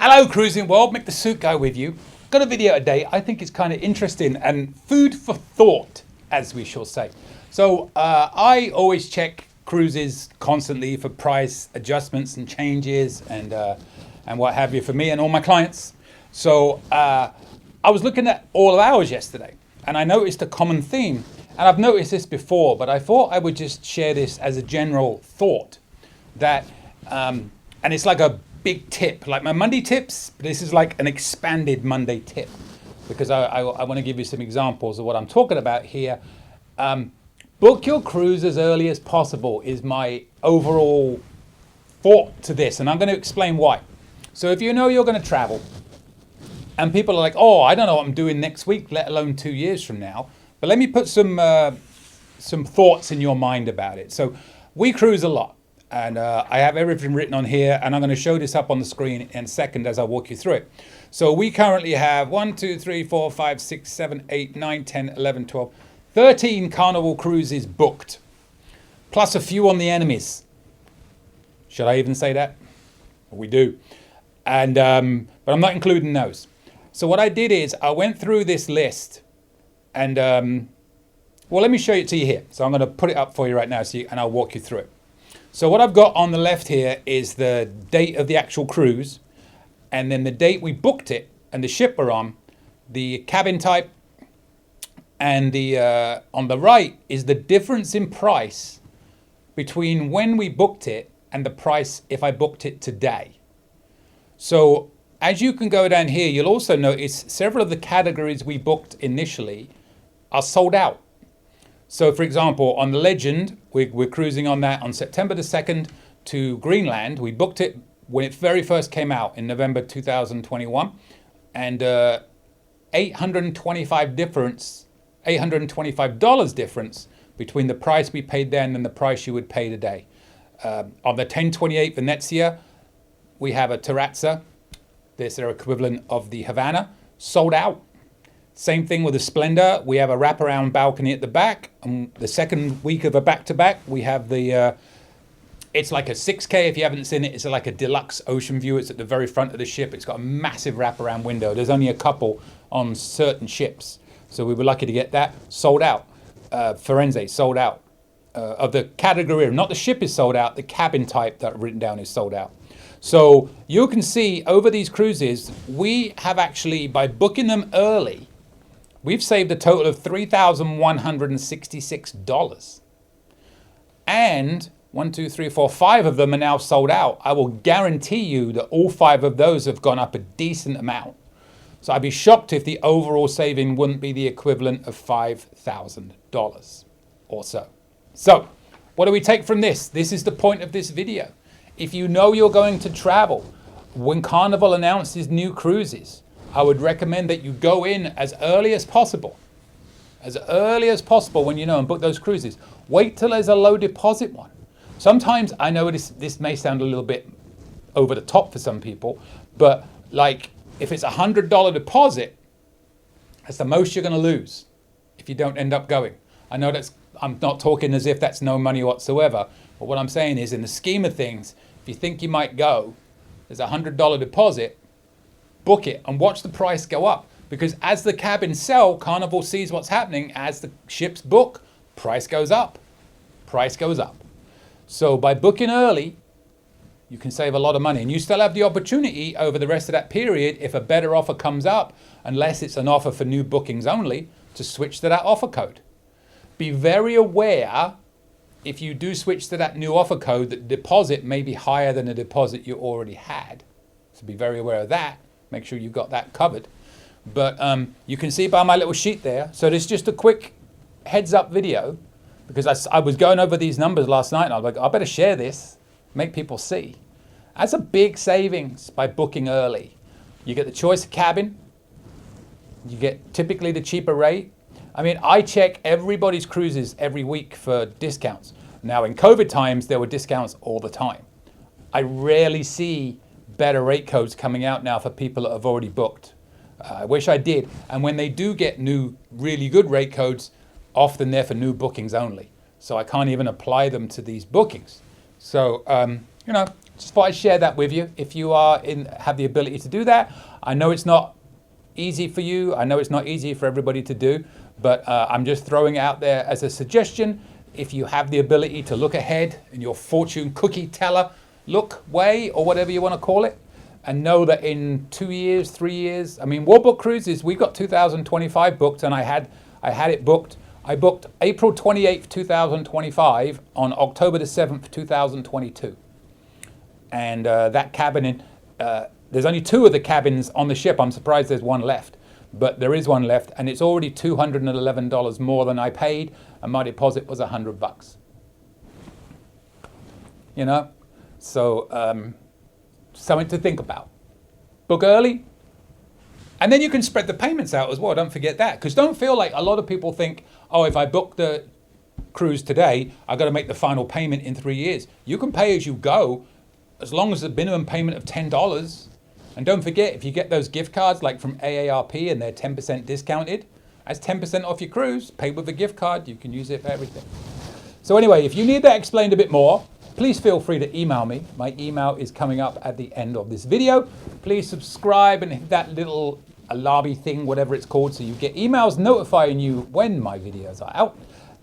Hello Cruising World, Mick the Suit Guy with you. Got a video today I think it's kind of interesting and food for thought, as we shall say. So I always check cruises constantly for price adjustments and changes and what have you for me and all my clients. So I was looking at all of ours yesterday and I noticed a common theme, and I've noticed this before, but I thought I would just share this as a general thought that, and it's like a big tip, like my Monday tips, but this is like an expanded Monday tip because I want to give you some examples of what I'm talking about here. Book your cruise as early as possible is my overall thought to this, and I'm going to explain why. So if you know you're going to travel and people are like, oh, I don't know what I'm doing next week, let alone 2 years from now, but let me put some thoughts in your mind about it. So we cruise a lot. And I have everything written on here, and I'm going to show this up on the screen in a second as I walk you through it. So we currently have 1, 2, 3, 4, 5, 6, 7, 8, 9, 10, 11, 12, 13 Carnival cruises booked, plus a few on the enemies. Should I even say that? We do. And but I'm not including those. So what I did is I went through this list, and well, let me show it to you here. So I'm going to put it up for you right now, and I'll walk you through it. So what I've got on the left here is the date of the actual cruise, and then the date we booked it and the ship we're on, the cabin type, and the on the right is the difference in price between when we booked it and the price if I booked it today. So as you can go down here, you'll also notice several of the categories we booked initially are sold out. So for example, on the Legend, we're cruising on that on September the 2nd to Greenland. We booked it when it very first came out in November 2021, and $825 difference between the price we paid then and the price you would pay today. On the 1028 Venezia, we have a Terrazza. This is their equivalent of the Havana, sold out. Same thing with the Splendor. We have a wraparound balcony at the back. The second week of a back-to-back, we have the, it's like a 6K if you haven't seen it. It's like a deluxe ocean view. It's at the very front of the ship. It's got a massive wraparound window. There's only a couple on certain ships. So we were lucky to get that. Sold out. Firenze, sold out. Of the category, not the ship is sold out, the cabin type that written down is sold out. So you can see over these cruises, we have actually, by booking them early, we've saved a total of $3,166. And 1, 2, 3, 4, 5 of them are now sold out. I will guarantee you that all 5 of those have gone up a decent amount. So I'd be shocked if the overall saving wouldn't be the equivalent of $5,000 or so. So what do we take from this? This is the point of this video. If you know you're going to travel, when Carnival announces new cruises, I would recommend that you go in as early as possible. As early as possible when you know and book those cruises. Wait till there's a low deposit one. Sometimes, I know this may sound a little bit over the top for some people, but like if it's $100 deposit, that's the most you're going to lose if you don't end up going. I know I'm not talking as if that's no money whatsoever, but what I'm saying is in the scheme of things, if you think you might go, there's a $100 deposit, book it and watch the price go up, because as the cabins sell, Carnival sees what's happening. As the ships book, price goes up. Price goes up. So by booking early, you can save a lot of money, and you still have the opportunity over the rest of that period, if a better offer comes up, unless it's an offer for new bookings only, to switch to that offer code. Be very aware if you do switch to that new offer code that the deposit may be higher than the deposit you already had. So be very aware of that. Make sure you've got that covered. But you can see by my little sheet there. So this is just a quick heads up video, because I was going over these numbers last night and I was like, I better share this, make people see. That's a big savings by booking early. You get the choice of cabin. You get typically the cheaper rate. I mean, I check everybody's cruises every week for discounts. Now in COVID times, there were discounts all the time. I rarely see better rate codes coming out now for people that have already booked. I wish I did. And when they do get new, really good rate codes, often they're for new bookings only. So I can't even apply them to these bookings. So, just thought I'd share that with you. If you have the ability to do that, I know it's not easy for you. I know it's not easy for everybody to do, but I'm just throwing it out there as a suggestion. If you have the ability to look ahead in your fortune cookie teller, look way, or whatever you want to call it, and know that in 2 years, 3 years, I mean, World Book Cruises, we got 2025 booked, and I had it booked. I booked April 28th, 2025 on October the 7th, 2022. And that cabin, there's only 2 of the cabins on the ship. I'm surprised there's one left, but there is one left, and it's already $211 more than I paid, and my deposit was $100. You know, so something to think about. Book early, and then you can spread the payments out as well. Don't forget that, because don't feel like a lot of people think, oh, if I book the cruise today, I got to make the final payment in 3 years. You can pay as you go, as long as the minimum payment of $10. And don't forget, if you get those gift cards like from AARP and they're 10% discounted, that's 10% off your cruise. Pay with a gift card, you can use it for everything. So anyway, if you need that explained a bit more, please feel free to email me. My email is coming up at the end of this video. Please subscribe and hit that little alarmy thing, whatever it's called, so you get emails notifying you when my videos are out.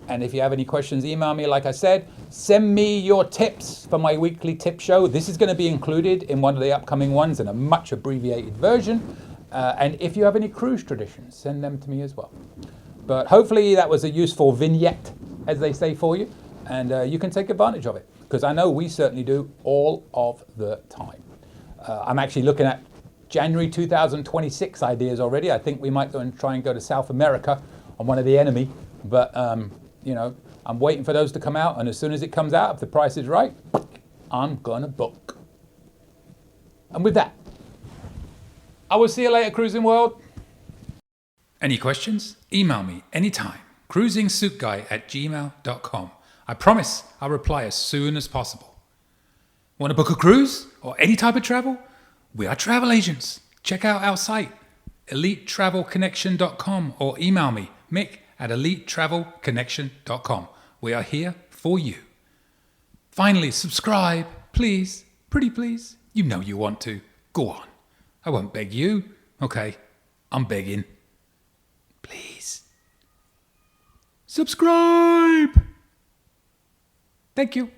And if you have any questions, email me. Like I said, send me your tips for my weekly tip show. This is going to be included in one of the upcoming ones in a much abbreviated version. And if you have any cruise traditions, send them to me as well. But hopefully that was a useful vignette, as they say, for you. And you can take advantage of it, because I know we certainly do all of the time. I'm actually looking at January 2026 ideas already. I think we might go and try and go to South America on one of the Enemy. But, you know, I'm waiting for those to come out. And as soon as it comes out, if the price is right, I'm going to book. And with that, I will see you later, Cruising World. Any questions? Email me anytime. cruisingsuitguy@gmail.com. I promise I'll reply as soon as possible. Want to book a cruise or any type of travel? We are travel agents. Check out our site, elitetravelconnection.com, or email me, Mick, at elitetravelconnection.com. We are here for you. Finally, subscribe, please. Pretty please. You know you want to. Go on. I won't beg you. Okay, I'm begging. Please. Subscribe. Thank you.